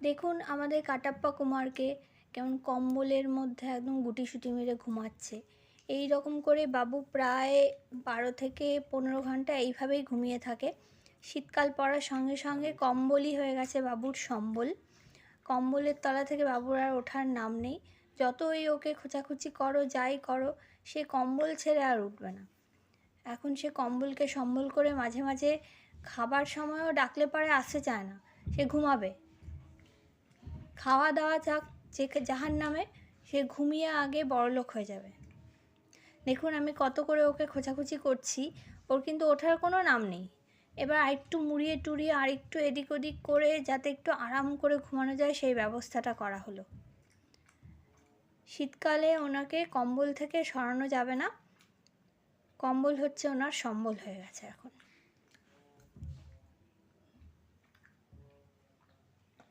দেখুন আমাদের কাটাপ্পা কুমারকে কেমন কম্বলের মধ্যে একদম গুটিসুটি মেরে ঘুমাচ্ছে। এই রকম করে বাবু প্রায় 12 থেকে 15 ঘন্টা এইভাবেই ঘুমিয়ে থাকে। শীতকাল পড়ার সঙ্গে সঙ্গে কম্বলই হয়ে গেছে বাবুর সম্বল। কম্বলের তলা থেকে বাবুর আর ওঠার নাম নেই। যতই ওকে খোঁচাখুচি করো, যাই করো, সে কম্বল ছেড়ে আর উঠবে না। এখন সে কম্বলকে সম্বল করে মাঝে মাঝে খাবার সময়ও ডাকলে পরে আসতে চায় না, সে ঘুমাবে। খাওয়া দাওয়া যাক যাহার নামে, সে ঘুমিয়ে আগে বড়লোক হয়ে যাবে। দেখুন আমি কত করে ওকে খোঁচাখুচি করছি, ওর কিন্তু ওঠার কোনো নাম নেই। এবার আরেকটু মুড়িয়ে টুড়িয়ে আরেকটু এদিক ওদিক করে যাতে একটু আরাম করে ঘুমানো যায় সেই ব্যবস্থাটা করা হলো। শীতকালে ওনাকে কম্বল থেকে সরানো যাবে না, কম্বল হচ্ছে ওনার সম্বল হয়ে গেছে এখন।